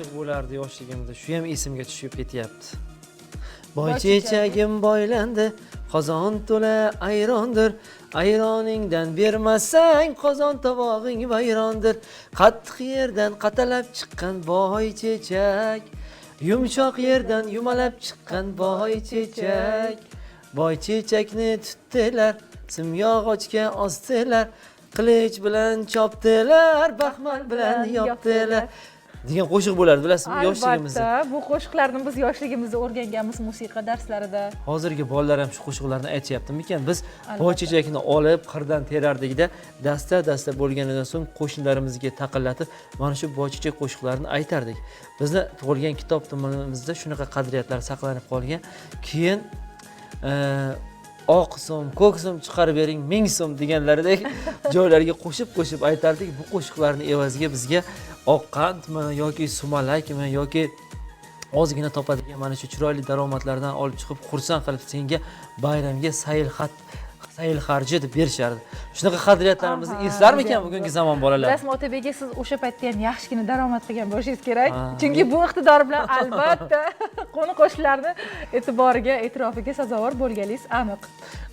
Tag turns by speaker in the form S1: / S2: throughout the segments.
S1: qo'shiq bo'lardi yoshligimda. Shu ham esimga tushib ketyapti. Boy chechagim boylandi, qozon to'la ayrondir. Ayroningdan bermasang qozon tovog'ing vayrondir. Qattiq yerdan qatalab chiqqan boy chechak, yumshoq yerdan yumalab chiqqan boy chechak. Boy chechakni tutdilar, simyog'ochga osdilar, qilich bilan chopdilar, baxmal bilan yopdilar degan qo'shiq bo'lardi, bilasizmi, yoshligimizda.
S2: Albatta, bu qo'shiqlarni biz yoshligimizda o'rganganmiz musiqa darslarida.
S1: Hozirgi bolalar ham shu qo'shiqlarni aytishyaptimikan? Biz boy chechakni olib qirdan terardikda, dasta bo'lganidan so'ng qo'shnilarimizga taqillatib, mana shu boy chechak qo'shiqlarini aytardik. Bizni tug'ilgan kitob tomimizda shunaqa qadriyatlar saqlanib qolgan. Keyin oq so'm, ko'k so'm chiqarib bering, 1000 so'm deganlaridek joylarga qo'shib aytardik. Bu qo'shiqlarni evaziga bizga oq qandmi yoki sumalakmi yoki ozgina topadigan mana shu chiroyli daromadlardan olib chiqib xursand qilib senga bayramga sayil harji deb berishardi. Shunaqa qadriyatlarimizni eslarmikan bugungi zamon bolalar?
S2: Bilasizmi, Otabek aka, siz o'sha paytda ham yaxshigina daromad qilgan bo'lishingiz kerak. Chunki bu iqtidor bilan albatta qo'ni-qo'shnilarni e'tiboriga, e'tirofiga sazovor bo'lganingiz aniq.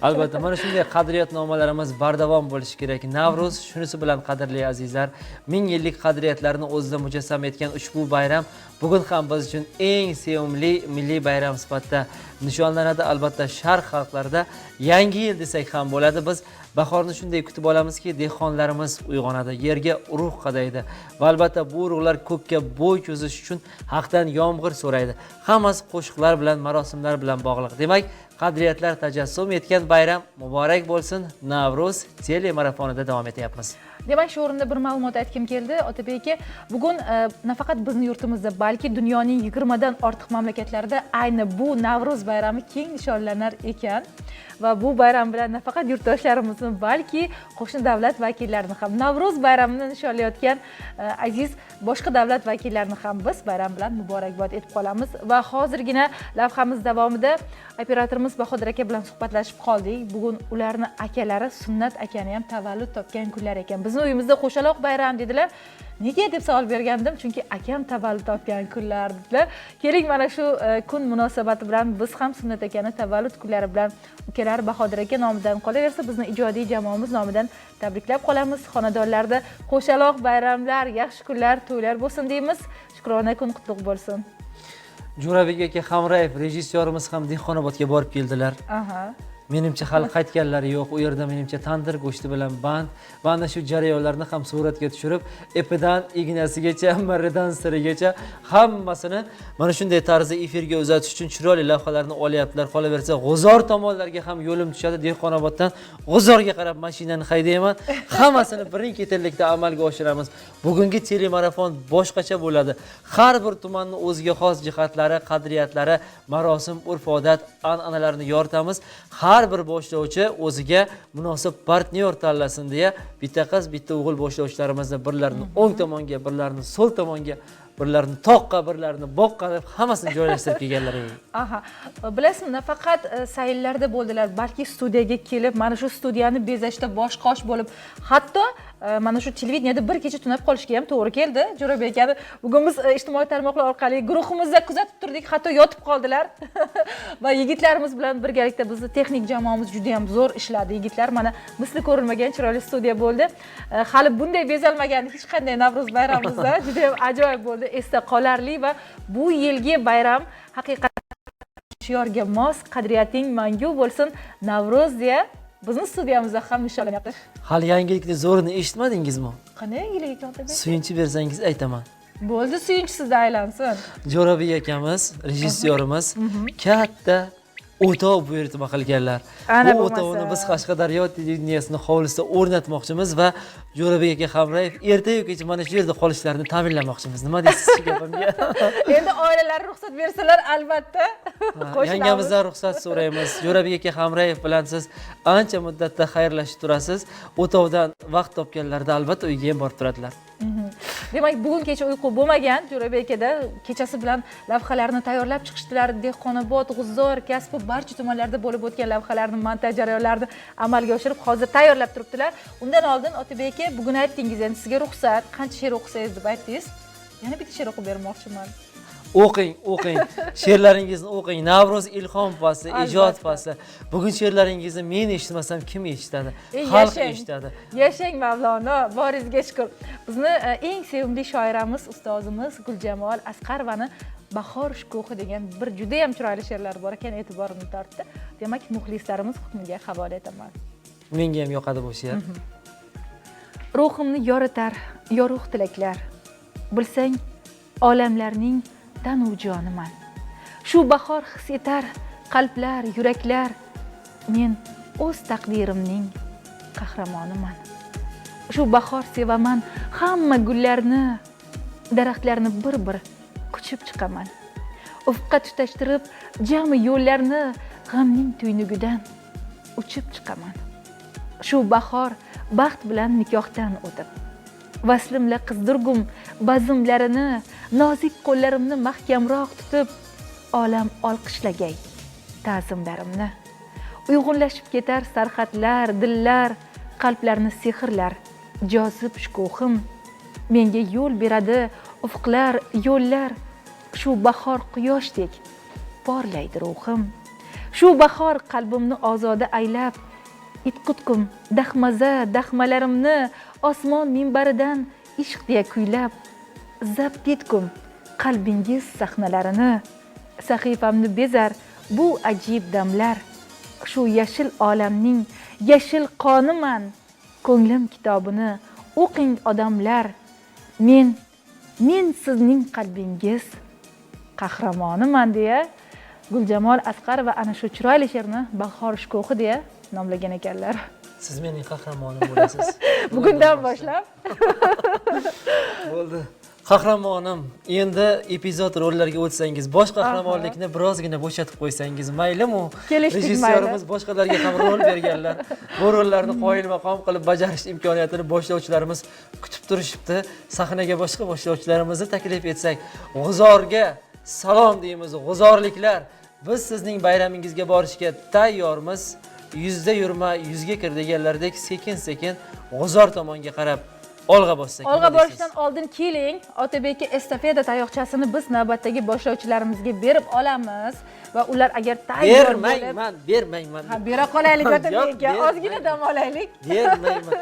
S1: Albatta, mana shunday qadriyatnomalarimiz bardavom bo'lishi kerak. Navruz shunisi bilan qadrli azizlar, 1000 yillik qadriyatlarni o'zida mujassam etgan ushbu bayram bugun ham biz uchun eng sevimli milliy bayram sifatida nishonlanadi. Albatta, Sharq xalqlarida yangi yil desak ham bo'ladi. Biz bahorni shunday kutib olamizki, dehqonlarimiz uyg'onadi, yerga urug' qadaydi va albatta bu urug'lar ko'kka bo'y cho'zish uchun haqdan yomg'ir so'raydi. Hammasi qo'shiqlar bilan, marosimlar bilan bog'liq. Demak, qadriyatlar tajassum etgan bayram muborak bo'lsin. Navruz telemarafonida davom etyapmiz.
S2: Demak, shu o'rinda bir ma'lumot aytkim keldi. Otabek aka, bugun nafaqat bizning yurtimizda, balki dunyoning 20 dan ortiq mamlakatlarida ayni bu Navruz bayrami keng nishonlanar ekan. Va bu bayram bilan nafaqat yurtdoshlarimizni, balki qo'shni davlat vakillarini ham, Navruz bayramini nishonlayotgan aziz boshqa davlat vakillarini ham biz bayram bilan muborakbod etib qolamiz. Va hozirgina lavhamiz davomida operatorimiz Bahodir aka bilan suhbatlashib qoldik. Bugun ularni akalari Sunnat akani ham tavallud topgan kunlar ekan. Bizning uyimizda qo'shaloq bayram dedilar. Nega deb savol bergandim, chunki akam tavallud topgan kunlar dedilar. Keling, mana shu kun munosabati bilan biz ham Sunnat akani tavallud kunlari bilan ukalar Bahodir aka nomidan qolaversa, bizning ijodiy jamoamiz nomidan tabriklab qolamiz. Xonadonlarda qo'shaloq bayramlar, yaxshi kunlar, to'ylar bo'lsin deymiz. Shukrona kun qutlug' bo'lsin.
S1: Jo'rabek aka Hamrayev rejissyorimiz ham Dehqonobodga borib keldilar. Menimcha hali qaytganlari yo'q. U yerda menimcha tandir go'shti bilan band va ana shu jarayonlarni ham suratga tushirib, ipidan ignasigacha, miridan sirigacha hammasini mana shunday tarzda efirga uzatish uchun chiroyli lavhalarni olyaptilar. Qolaversa, G'uzor tomonlarga ham yo'lim tushadi. Dehqonoboddan G'uzorga qarab mashinani haydayman. Hammasini birin-ketinlikda amalga oshiramiz. Bugungi telemarafon boshqacha bo'ladi. Har bir tumanning o'ziga xos jihatlari, qadriyatlari, marosim, urf-odat, an'analarini yoritamiz. Har bir boshlovchi o'ziga munosib partnyor tanlasin deya bitta qiz, bitta o'g'il boshlovchilarimizni birlarini o'ng tomonga, birlarini so'l tomonga, birlarini toqqa, birlarini boqqa deb hammasini joylashtirib kelganlar.
S2: Bilasizmi, nafaqat sayillarda bo'ldilar, balki studiyaga kelib, mana shu studiyani bezashda bosh-qosh bo'lib, hatto mana shu televideniyada bir kecha tunab qolishga ham to'g'ri keldi. Jo'rabek akani bugun biz ijtimoiy tarmoqlar orqali guruhimizda kuzatib turdik, hatto yotib qoldilar. Va yigitlarimiz bilan birgalikda bizning texnik jamoamiz juda ham zo'r ishladi. Yigitlar mana misli ko'rilmagan chiroyli studiya bo'ldi. Hali bunday bezalmagan hech qanday Navruz bayramimizda juda ham ajoyib bo'ldi, esda qolarli va bu yilgi bayram haqiqatan shiorga mos, qadriyating mangu bo'lsin Navruz deya bizning studiyamizda ham nishonlanyapti.
S1: Hali yangilikni zo'rini eshitmadingizmi?
S2: Qanday yangilik ekan Otabek?
S1: Suyunchi bersangiz aytaman.
S2: Bo'ldi, suyunchi sizda aylansin.
S1: Jo'rabek akamiz, rejissyorimiz katta o'tov buyurtma qilganlar. Bu o'tovni biz Qashqadaryo televideniyasining hovlisida o'rnatmoqchimiz va Jo'rabek aka Hamrayev ertayu kecha mana shu yerda qolishlarini ta'minlamoqchimiz. Nima deysiz shu gapimga?
S2: Endi oilalari ruxsat bersalar, albatta.
S1: Yangamizdan ruxsat so'raymiz. Jo'rabek aka Hamrayev bilan siz ancha muddatda xayrlashib turasiz. O'tovdan vaqt topganlarida albatta uyga ham borib turadilar.
S2: Demak, bugun kecha uyqu bo'lmagan Jo'rabek akada, kechasi bilan lavhalarni tayyorlab chiqishdilar. Dehqonobod, G'uzor, Kasbi barcha tumanlarda bo'lib o'tgan lavhalarni, montaj jarayonlarini amalga oshirib, hozir tayyorlab turibdilar. Undan oldin Otabek aka, bugun aytdingiz, endi sizga ruxsat, qancha she'r o'qisangiz deb aytdingiz. yana bitta she'r o'qib bermoqchiman.
S1: O'qing. She'rlaringizni o'qing. Navro'z ilhom fasli, ijod fasli. Bugun she'rlaringizni men eshitmasam kim eshitadi? Xalq eshitadi.
S2: Yashang Mavlono, boringizga shukr. Bizni eng sevimli shoiramiz, ustozimiz Guljamol Asqarovani Bahor shukuhi degan bir juda ham chiroyli she'rlar bor ekan, e'tiborimni tortdi. Demak, muxlislarimiz hukmiga havola etaman.
S1: Menga ham yoqadi bu she'r.
S2: Ruhimni yoritar yorug' tilaklar. Bilsang, olamlarning tanu joniman. Shu bahor his etar qalblar, yuraklar. Men o'z taqdirimning qahramoniman. Shu bahor sevaman hamma gullarni, daraxtlarni bir-bir quchib chiqaman. Ufqqa tutashtirib jami yo'llarni g'amning tuynugidan uchib chiqaman. Shu bahor baxt bilan nikohdan o'tib, vaslimla qizdirgum bazmlarini, nozik qo'llarimni mahkamroq tutib, olam olqishlagay ta'zimlarimni. Uyg'unlashib ketar sarxatlar, dillar, qalblarni sehrlar, jozib shukuhim. Menga yo'l beradi ufqlar, yo'llar. Shu bahor quyoshdek porlaydi ruhim. Shu bahor qalbimni ozoda aylab, itqutkum dahmalarimni osmon minbaridan ishq deya kuylab, zabt etkum qalbingiz sahnalarini. Sahifamni bezar bu ajib damlar. Shu yashil olamning yashil qoniman. Ko'nglim kitobini o'qing odamlar. Men sizning qalbingiz qahramoniman deya Guljamol Asqarova ana shu chiroyli she'rni Bahor shukuhi deya nomlagan ekanlar.
S1: Siz mening qahramonim bo'lasiz.
S2: Bugundan boshlab.
S1: Bo'ldi. Qahramonim, endi epizod rollarga o'tsangiz, bosh qahramonlikni birozgina bo'shatib qo'ysangiz maylimi? Rejissyorimiz boshqalarga ham rol berganlar. Bu rollarni qoyilmaqom qilib bajarish imkoniyatini boshlovchilarimiz kutib turishibdi. Sahnaga boshqa boshlovchilarimizni taklif etsak, G'uzorga salom deymiz. G'uzorliklar, biz sizning bayramingizga borishga tayyormiz. Yuzda yurma, yuzga kir deganlardek sekin-sekin G'uzor tomonga qarab olg'a bossak.
S2: Olg'a borishdan oldin keling, Otabekka estafeta tayoqchasini biz navbatdagi boshlovchilarimizga berib olamiz va ular agar tayyor bo'lib,
S1: bermayman.
S2: Ha, bera qolaylik Otabekka, ozgina dam olaylik.
S1: Bermayman.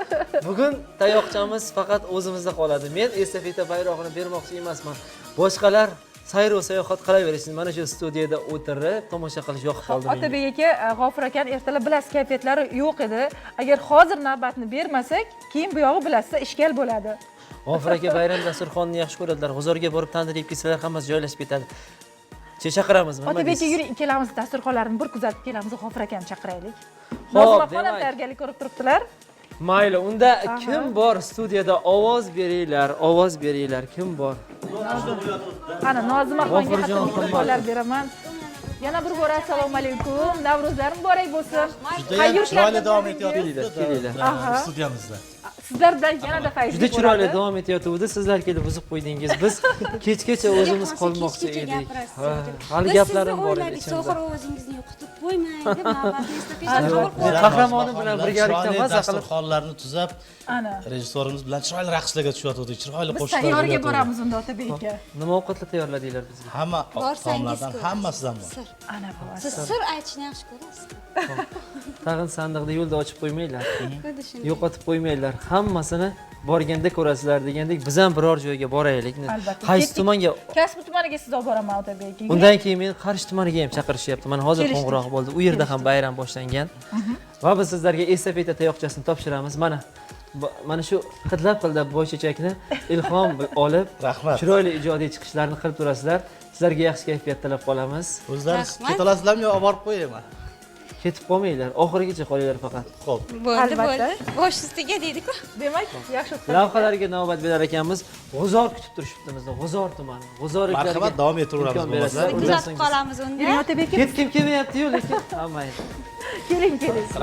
S1: Bugun tayoqchamiz faqat o'zimizda qoladi. Men estafeta bayrog'ini bermoqchi emasman. Boshqalar sayr va sayohat qilaverishsin. Mana shu studiyada o'tirib tomosha qilish yoqib qoldi menga.
S2: Otabek aka, G'ofur aka ertalab bilasiz kayfiyatlari yo'q edi. Agar hozir navbatni bermasak, keyin bu yog'i bilasizlar ishkal bo'ladi.
S1: G'ofur aka bayram dasturxonini yaxshi ko'radilar. G'uzorga borib tandir yeb kelsalar hammasi joylashib ketadi. Chaqiramizmi?
S2: Otabek aka, yuring, ikkalamiz dasturxonlarni bir kuzatib kelamiz, G'ofur akani chaqiraylik.
S1: Xo'p,
S2: Nozimaxon ham tayyorgarlik ko'rib turibdilar.
S1: Mayli, unda kim bor studiyada? Ovoz beringlar. Kim bor?
S2: Ana Nozimaxonga xatlar beraman. Yana bir bor assalomu alaykum. Navruzlarim muborak bo'lsin.
S3: Chiroyli davom etyapti.
S1: Kelinglar.
S3: Studiyamizda.
S2: Sizlar bilan yanada fayzli
S1: Juda chiroyli davom etyapti. Sizlar kelib buzib qo'ydingiz. Biz kechgacha o'zimiz qolmoqchi edik. Hali gaplarim bor edi ichimda.
S4: So'xir ovozingizni yo'qotib qo'ymang deb navbatda
S1: Qahramonim bilan birgalikda maza qilib
S3: dasturxonlarni tuzab,
S2: ana
S3: rejissyorimiz bilan chiroyli raqslarga tushyotdik. Chiroyli
S2: biz
S3: qo'shiqlar.
S2: tayyorga boramiz unda Otabek aka.
S1: nima ovqatlar tayyorladinglar bizga?
S3: Hamma taomlardan hammasidan bor.
S2: Ana bu.
S4: siz sir aytishni yaxshi ko'rasiz.
S1: Tag'in sandiqni yo'lda ochib qo'ymanglar.
S4: Xuddi shunday.
S1: Yo'qotib qo'ymanglar. Hammasini borganda ko'rasizlar degandek, biz ham biror joyga boraylik.
S2: Albatta.
S1: Qaysi tumanga?
S2: Kasbi tumaniga siz olib boraman Otabek aka.
S1: Undan keyin men Qarshi tumaniga ham chaqirishyapti. Mana hozir qo'ng'iroq bo'ldi. U yerda ham bayram boshlangan. Va biz sizlarga estafeta tayoqchasini topshiramiz. Mana shu hidlab boychechakni ilhom olib,
S3: Rahmat.
S1: chiroyli ijodiy chiqishlarni qilib turasizlar. Sizlarga yaxshi kayfiyat tilab qolamiz.
S3: O'zlaringiz ketolasizlarmi yo olib borib qo'yaymi?
S1: Ketib qolmanglar, oxirigacha qolinglar faqat.
S3: Xo'p.
S4: Bo'ldi. Bosh ustiga deydi-ku.
S2: Demak, yaxshi usta.
S1: Lavhalarga navbat berar ekanmiz. G'uzor kutib turishibdi bizni. G'uzor tumani. G'uzorliklarga
S3: Marhamat, davom etiraveramiz bo'lmasa.
S4: Kuzatib qolamiz unda.
S2: Yuring Otabek aka.
S1: Ketkim kelmayapti-yu, lekin
S2: Keling.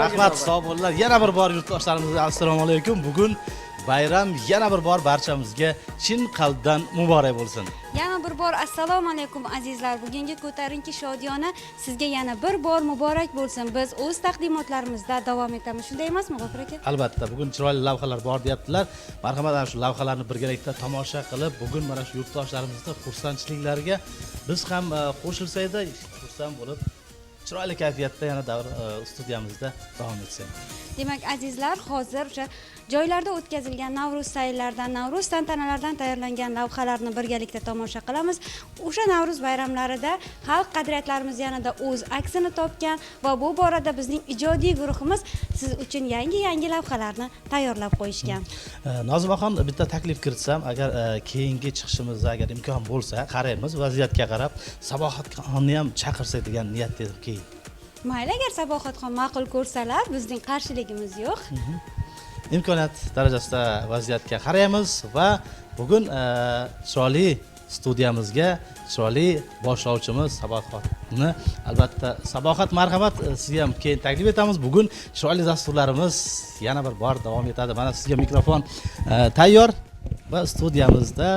S3: Rahmat, sog' bo'linglar. Yana bir bor yurtdoshlarimizga assalomu alaykum. Bugun bayram yana bir bor barchamizga chin qalbdan muborak bo'lsin.
S4: Yana bir bor assalomu alaykum azizlar. Bugungi ko'tarinki shodiyona sizga yana bir bor muborak bo'lsin. Biz o'z taqdimotlarimizda davom etamiz. Shunday emasmi, G'ofur aka?
S3: Albatta, bugun chiroyli lavhalar bor deyaptilar. Marhamat, ana shu lavhalarni birgalikda tomosha qilib, bugun mana shu yurtdoshlarimizning xursandchiliklariga biz ham qo'shilsaydi, xursand bo'lib, chiroyli kayfiyatda yana davr studiyamizda davom etsak.
S4: Demak, azizlar, hozir o'sha joylarda o'tkazilgan Navro'z sayllaridan, Navro'z tantanalaridan tayyorlangan lavhalarni birgalikda tomosha qilamiz. O'sha Navro'z bayramlarida xalq qadriyatlarimiz yanada o'z aksini topgan va bu borada bizning ijodiy guruhimiz siz uchun yangi lavhalarni tayyorlab qo'yishgan.
S3: Nozimaxon, bitta taklif kiritsam, agar keyingi chiqishimizda agar imkon bo'lsa, qaraymiz, vaziyatga qarab, Sabohatxonni ham chaqirsak degan niyatda edim keyin.
S4: Mayli, agar Sabohatxon ma'qul ko'rsalar, bizning qarshiligimiz yo'q.
S3: Imkoniyat darajasida vaziyatga qaraymiz va bugun chiroyli studiyamizga chiroyli boshlovchimiz Sabohatni, albatta Sabohat, marhamat, sizga ham keyin taklif etamiz. Bugun chiroyli dasturlarimiz yana bir bor davom etadi. Mana sizga mikrofon tayyor va studiyamizda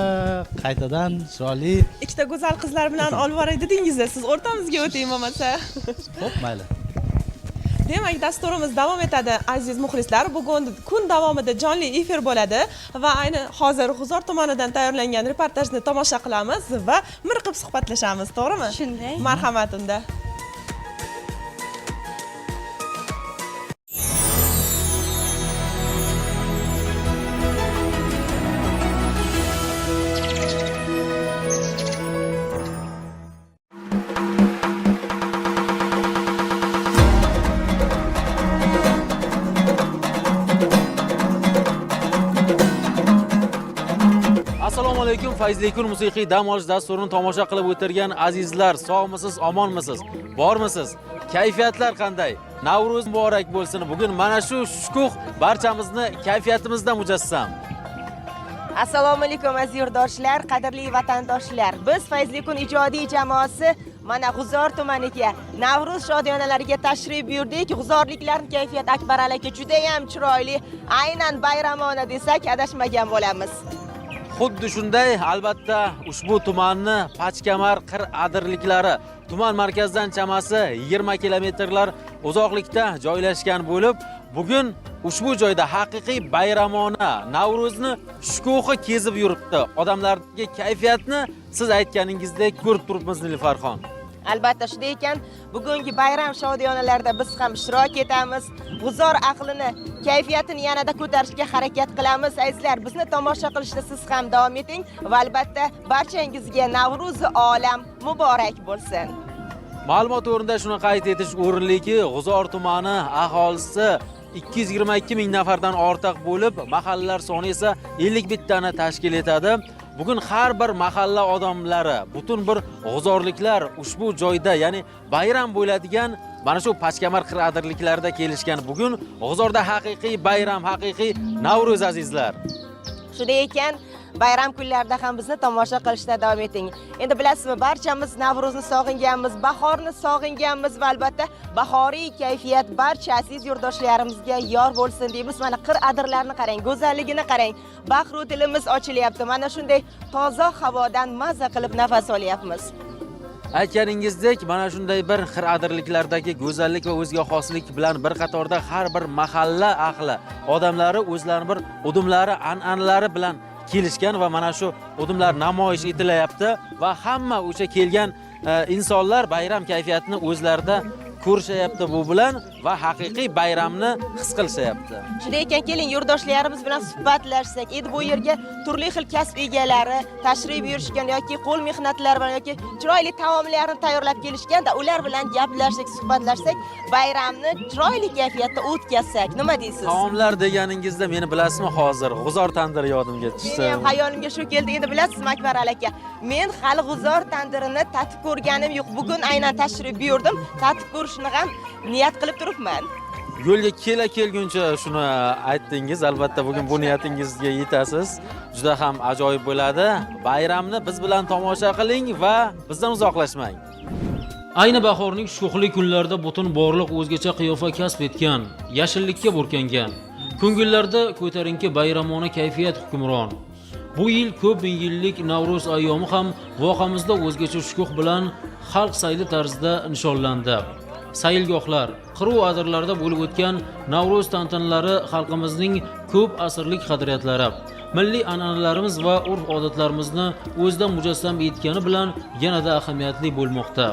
S3: qaytadan chiroyli
S5: ikkita go'zal qizlar bilan olib boray dedingiz-da, siz o'rtamizga o'ting bo'lmasa.
S3: Xo'p, mayli.
S5: Demak, dasturimiz davom etadi aziz muxlislar. Bugun kun davomida jonli efir bo'ladi va ayni hozir G'uzor tumanidan tayyorlangan reportajni tomosha qilamiz va miriqib suhbatlashamiz, to'g'rimi?
S4: Shunday.
S5: Marhamat unda.
S6: Assalomu alaykum, fayzli kun musiqiy dam olish dasturini tomosha qilib o'tirgan azizlar, sog'misiz, omonmisiz, bormisiz? Kayfiyatlar qanday? Navro'z muborak bo'lsin. Bugun mana shu shukuh barchamizni kayfiyatimizda mujassam.
S7: Assalomu alaykum aziz yurtdoshlar, qadrli vatandoshlar. Biz Fayzli kun ijodiy jamoasi mana G'uzor tumaniga Navro'z shodiyonalariga tashrif buyurdik. G'uzorliklarning kayfiyat Akbar aka juda ham chiroyli, aynan bayramona desak adashmagan bo'lamiz.
S6: Xuddi shunday, albatta ushbu tumanni Pachkamar qir adirliklari tuman markazidan chamasi 20 kilometrlar uzoqlikda joylashgan bo'lib, bugun ushbu joyda haqiqiy bayramona Navro'zni shukuhi kezib yuribdi. Odamlardagi kayfiyatni siz aytganingizdek ko'rib turibmiz, Nilfarxon.
S7: Albatta shunday ekan, bugungi bayram shodiyonalarida biz ham ishtirok etamiz. G'uzor aqlini, kayfiyatini yanada ko'tarishga harakat qilamiz. Azizlar, bizni tomosha qilishda siz ham davom eting va albatta barchangizga Navro'zi olam muborak bo'lsin.
S6: Ma'lumot o'rnida shuni qayd etish o'rinliki, G'uzor tumani aholisi 222 ming nafardan ortiq bo'lib, mahallalar soni esa 51 tani tashkil etadi. Bugun har bir mahalla odamlari, butun bir g'uzorliklar ushbu joyda, ya'ni bayram bo'ladigan mana shu Pachkamar qir adirliklarida kelishgan. Bugun G'uzorda haqiqiy bayram, haqiqiy Navro'z azizlar.
S7: Shunday ekan, bayram kunlarida ham bizni tomosha qilishda davom eting. Endi bilasizmi, barchamiz Navro'zni sog'inganmiz, bahorni sog'inganmiz va albatta bahoriy kayfiyat barcha aziz yurtdoshlarimizga yor bo'lsin deymiz. Mana qir adirlarni qarang, go'zalligini qarang. Bahru dilimiz ochilyapti. Mana shunday toza havodan mazza qilib nafas olyapmiz.
S6: Aytganingizdek, mana shunday bir qir adirliklardagi go'zallik va o'zga xoslik bilan bir qatorda har bir mahalla ahli odamlari o'zlarining bir udumlari, an'analari bilan kelishgan va mana shu udumlar namoyish etilyapti va hamma o'sha kelgan insonlar bayram kayfiyatini o'zlarida ko'rishayapti bu bilan va haqiqiy bayramni his qilishyapti.
S7: Shunday ekan, keling yurtdoshlarimiz bilan suhbatlashsak. Endi bu yerga turli xil kasb egalari tashrif buyurishgan yoki qo'l mehnatlari bilan yoki chiroyli taomlarni tayyorlab kelishganda, ular bilan gaplashsak, suhbatlashsak, bayramni chiroyli kayfiyatda o'tkazsak. Nima deysiz?
S6: Taomlar deganingizda meni bilasizmi, hozir G'uzor tandiri yodimga tushdi.
S7: Men ham hayolimga shu keldi. Endi bilasizmi Akbar aka, men hali G'uzor tandirini tatib ko'rganim yo'q. Bugun aynan tashrif buyurdim. Tatib ko'rishni ham niyat qilib turibman.
S6: Yo'lga kelguncha shuni aytdingiz. Albatta bugun bu niyatingizga yetasiz. Juda ham ajoyib bo'ladi. Bayramni biz bilan tomosha qiling va bizdan uzoqlashmang. Ayni bahorning shukuhli kunlarida butun borliq o'zgacha qiyofa kasb etgan, yashillikka burkangan, Ko'ngillarda ko'tarinki bayramona kayfiyat hukmron. Bu yil ko'p ming yillik Navro'z ayyomi ham vohamizda o'zgacha shukuh bilan xalq sayli tarzida nishonlandi. Sayilgohlar, qiruv adirlarda bo'lib o'tgan Navro'z tantanalari xalqimizning ko'p asrlik qadriyatlari, milliy an'analarimiz va urf-odatlarimizni o'zida mujassam etgani bilan yanada ahamiyatli bo'lmoqda.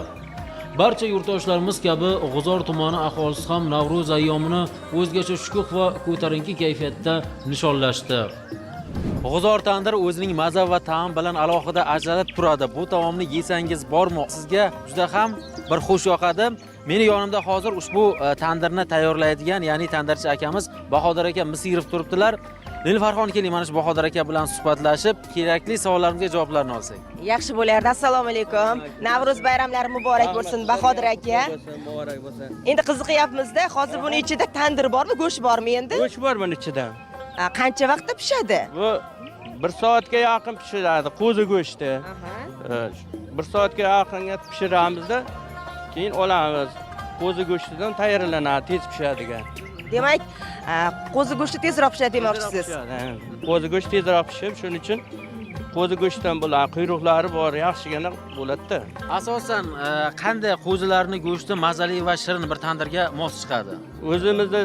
S6: Barcha yurtdoshlarimiz kabi G'uzor tumani aholisi ham Navro'z ayyomini o'zgacha shukuh va ko'tarinki kayfiyatda nishonlashdi. G'uzor tandir o'zining maza va ta'm bilan alohida ajralib turadi. Bu taomni yesangiz bormi? Sizga juda ham bir xush yoqadi. Meni yonimda hozir ushbu tandirni tayyorlaydigan, ya'ni tandirchi akamiz Bahodir aka Misirov turibdilar. Nilfarxon, keling mana shu Bahodir aka bilan suhbatlashib, kerakli savollarimizga javoblarni olsak.
S7: Yaxshi bo'lardi. Assalomu alaykum. Navro'z bayramlari muborak bo'lsin Bahodir aka.
S8: Muborak bo'lsin.
S7: Endi qiziqyapmiz-da, hozir buni ichida tandir bormi, go'sht bormi endi?
S8: Go'sht bor buni ichida.
S7: Qancha vaqtda pishadi?
S8: Bu 1 soatga yaqin pishiradi, qo'zi go'shti. 1 soatga yaqinga pishiramizda, keyin olamiz. Qo'zi go'shtidan tayyorlanadi, tez pishadigan.
S7: Demak, qo'zi go'shti tezroq pishadi demoqchisiz.
S8: Qo'zi go'shti tezroq pishib, shuning uchun qo'zi go'shtidan bular quyruqlari bor, yaxshigina bo'ladi-da.
S6: Asosan qanday qo'zilarning go'shti mazali va shirin bir tandirga mos chiqadi?
S8: O'zimizda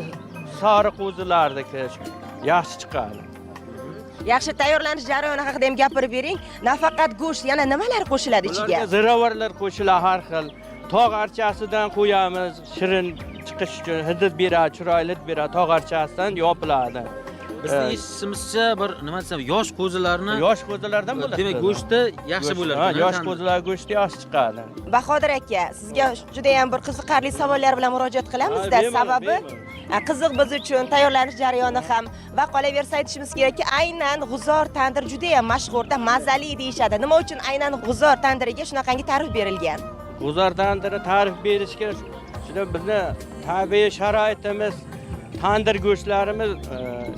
S8: sariq qo'zilardagi yaxshi chiqadi.
S7: Yaxshi tayyorlanish jarayoni haqida ham gapirib bering. Nafaqat go'sht, yana nimalar qo'shiladi ichiga?
S8: Ziravorlar qo'shiladi har xil. Tog' archasidan qo'yamiz, shirin chiqish uchun hidi beradi, chiroyli beradi, tog' archasidan yopiladi.
S6: Bizning eshitishimizcha bir nima desam, yosh qo'zilarni
S8: Yosh qo'zilardan bo'ladi.
S6: demak go'shti yaxshi bo'ladi.
S8: Ha, yosh qo'zilar go'shti yaxshi chiqadi.
S7: Bahodir aka, sizga juda ham bir qiziqarli savollar bilan murojaat qilamiz-da. Sababi qiziq biz uchun tayyorlanish jarayoni ham va qolaversa aytishimiz kerakki, aynan G'uzor tandir juda ham mashhurda, mazali deyshadi. Nima uchun aynan G'uzor tandiriga shunaqangi ta'rif berilgan?
S8: G'uzor tandiri ta'rif berishga juda bizni tabiiy sharoitimiz, tandir go'shtlarimiz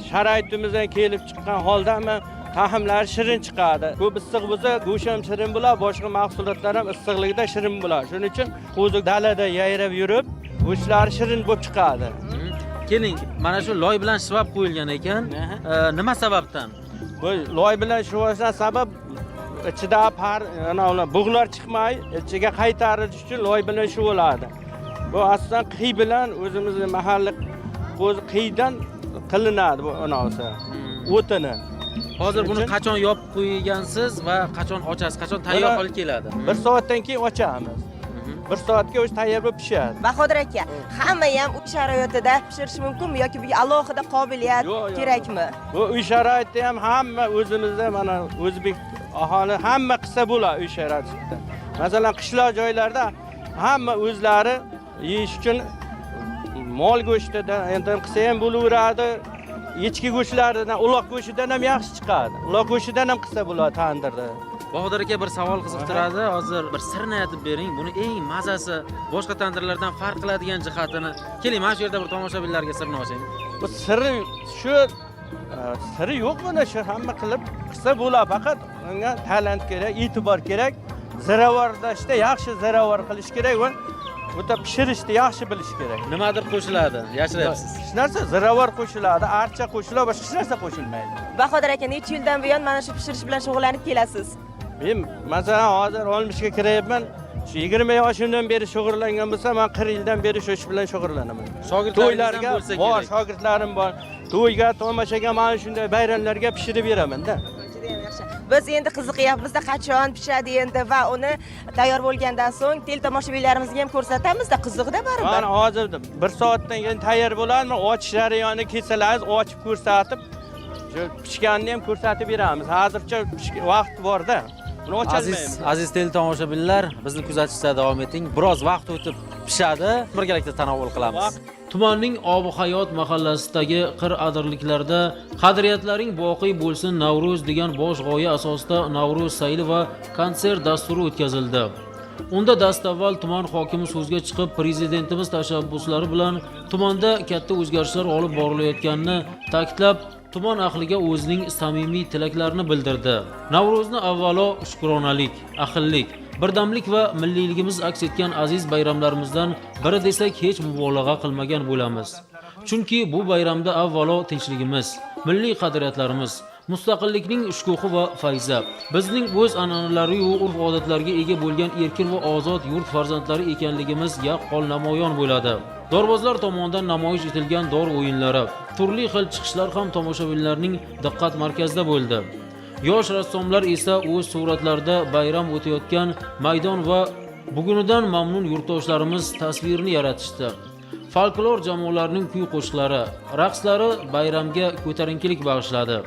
S8: sharoitimizdan kelib chiqqan holda ham taxmlari shirin chiqadi. Ko'p issiq bo'lsa, go'sht ham shirin bo'ladi, boshqa mahsulotlar ham issiqligida shirin bo'ladi. Shuning uchun qo'zi dalada yayrab yurib, go'shtlari shirin bo'lib chiqadi.
S6: Keling, mana shu loy bilan shivab qo'yilgan ekan. Nima sababdan?
S8: Bu loy bilan shivashdan sabab ichida bug'lar chiqmay, ichiga qaytarish uchun loy bilan shuvaladi. Bu asosan qiy bilan o'zimizning mahalliy qo'zi qiydan qilinadi bu anavsa. O'tini.
S6: Hozir buni qachon yopib qo'ygansiz va qachon ochasiz? Qachon tayyor qilib keladi?
S8: 1 soatdan keyin ochamiz. 1 soatga o'zi tayyor bo'lib pishadi.
S7: Bahodir aka, hamma ham uy sharoitida pishirish mumkinmi yoki bu alohida qobiliyat kerakmi?
S8: Bu uy sharoitida ham hamma o'zimizda mana o'zbek aholi hamma qilsa bo'ladi uy sharoitida. Masalan, qishloq joylarda hamma o'zlari yeyish uchun mol go'shtidan endi qilsa ham bo'laveradi. Echki go'shtlaridan, uloq go'shtidan ham yaxshi chiqadi. Uloq go'shtidan ham qilsa bo'ladi tandirda.
S6: Bahodir aka bir savol qiziqtiradi. Hozir bir sirni aytib bering. Buni eng mazasi, boshqa tandirlardan farq qiladigan jihatini. Keling, mana shu yerda bir tomoshabinlarga sirni oching.
S8: Bu siri shu siri yo'q buni, shu hamma qilib qilsa bo'ladi. Faqat unga talant kerak, e'tibor kerak. Ziravorlashda yaxshi ziravor qilish kerak va o'ta pishirishni yaxshi bilish kerak.
S6: Nimadir qo'shiladi, yashiryapsiz.
S8: Hech narsa ziravor qo'shiladi, archa qo'shiladi, boshqa hech narsa qo'shilmaydi.
S7: Bahodir aka, necha yildan buyon mana shu pishirish bilan shug'ullanib kelasiz?
S8: Men masalan hozir 60 ga kiryapman. Shu 20 yoshimdan beri shug'ullangan bo'lsam, men 40 yildan beri shu ish bilan shug'ullanaman.
S6: Shogirdlaringizdan bo'lsa kerak.
S8: Bor, shogirdlarim bor. To'yga, tomoshaga, mana shunday bayramlarga pishirib beraman-da.
S7: Biz endi qiziqyapmiz-da, qachon pishadi endi va uni tayyor bo'lgandan so'ng tomoshabinlarimizga ham ko'rsatamiz-da, qiziqda baribir.
S8: Mana hozir 1 soatdan keyin tayyor bo'ladi. Ochish jarayoni kelsangiz, ochib ko'rsatib, shu pishganini ham ko'rsatib beramiz. Hozircha vaqt bor-da. Buni ocholmaymiz.
S6: Aziz teletomoshabinlar, bizni kuzatishda davom eting. Biroz vaqt o'tib pishadi, birgalikda tanovul qilamiz. Tumanning Ob-hayot mahallasidagi qir adirliklarda qadriyatlaring boqiy bo'lsin Navro'z degan bosh g'oya asosida Navro'z sayli va konsert dasturi o'tkazildi. Unda dastavval tuman hokimi so'zga chiqib, prezidentimiz tashabbuslari bilan tumanda katta o'zgarishlar olib borilayotganini ta'kidlab, tuman ahliga o'zining samimiy tilaklarini bildirdi. Navro'zni avvalo shukronalik, ahillik, birdamlik va milliyligimiz aks etgan aziz bayramlarimizdan biri desak hech mubolag'a qilmagan bo'lamiz. Chunki bu bayramda avvalo tinchligimiz, milliy qadriyatlarimiz, mustaqillikning shukuhi va fayzi, bizning o'z an'analari va urf-odatlarga ega bo'lgan erkin va ozod yurt farzandlari ekanligimiz yaqqol namoyon bo'ladi. Dorbozlar tomonidan namoyish etilgan dor o'yinlari, turli xil chiqishlar ham tomoshabinlarning diqqat markazida bo'ldi. Yosh rassomlar esa o'z suratlarida bayram o'tayotgan maydon va bugunidan mamnun yurtdoshlarimiz tasvirini yaratishdi. Folklor jamoalarining kuy-qo'shiqlari, raqslari bayramga ko'tarinkilik bag'ishladi.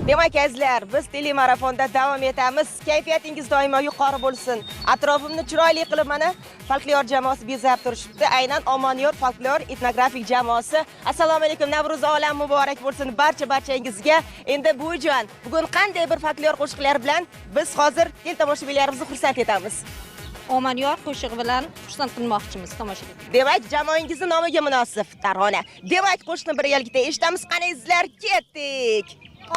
S7: Demak azizlar, biz telemarafonda davom etamiz. Kayfiyatingiz doimo yuqori bo'lsin. Atrofimni chiroyli qilib mana folklor jamoasi bezab turishibdi. Aynan Omonyor folklor etnografik jamoasi. Assalomu alaykum, Navruz olam muborak bo'lsin barchangizga. Endi buvijon, bugun qanday bir folklor qo'shiqlar bilan biz hozir tomoshabinlarimizni xursand etamiz.
S9: Omonyor qo'shig'i bilan xursand qilmoqchimiz tomoshabin.
S7: Demak, jamoangizning nomiga munosib Tarxona. Demak, qo'shiqni birgalikda eshitamiz. Qani izlar, ketdik.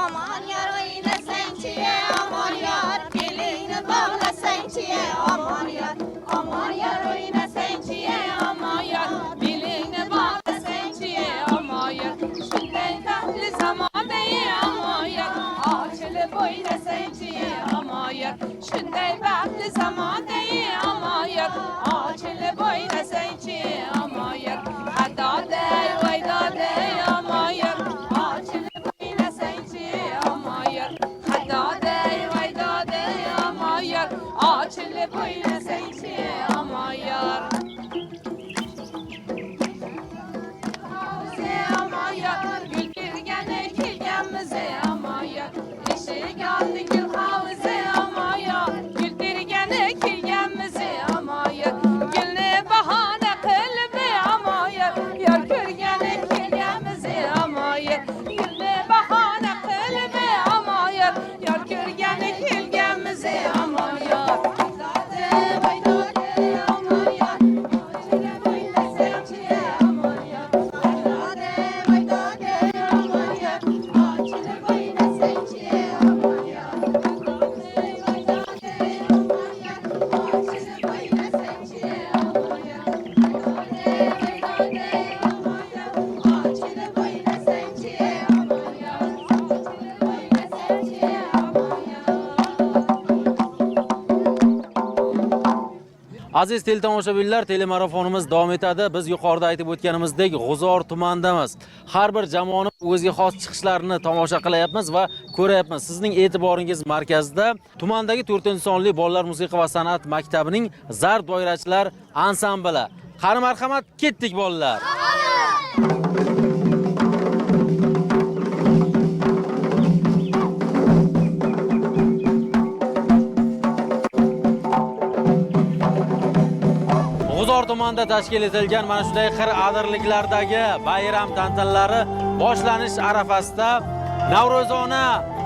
S9: Omon yor o'ynasang-chi, omon yor, belingni bog'lasang-chi, omon yor o'ynasang-chi, omon yor, belingni bog'lasang-chi, omon yor. Shunday taxtli zamonda, omon yor, ochilib o'ynasang-chi, omon yor. Shunday baxtli zamonda, omon yor, ochilib o'ynasang-chi, omon yor. Adoday, voydoday, omon yor, ochilib o'ynasang-chi, omon yor. Adoday, voydoday, omon yor, ochilib o'ynasang-chi, omon yor. Omon yor, gul kelgani kelganmiz, omon yor. Eshik oldi gul hovuzi, omon yor. Gul kelgani kelganmiz, omon yor. Gulni bahona qilib, omon yor. Yor ko'rgani kelganmiz, omon yor. Gulni bahona qilib, omon yor. Yor ko'rgani kelganmiz, omon yor.
S6: Aziz teletomoshabinlar, telemarafonimiz davom etadi. Biz yuqorida aytib o'tganimizdek, G'uzor tumanidamiz. Har bir jamoani o'ziga xos chiqishlarini tomosha qilyapmiz va ko'ryapmiz. Sizning e'tiboringiz markazida tumandagi 4-sonli bolalar musiqa va san'at maktabining zarb doirachilar ansambli. Qani marhamat, ketdik bolalar. G'uzor tumanida tashkil etilgan mana shunday qir adirliklardagi bayram tantanalari boshlanish arafasida Navro'zona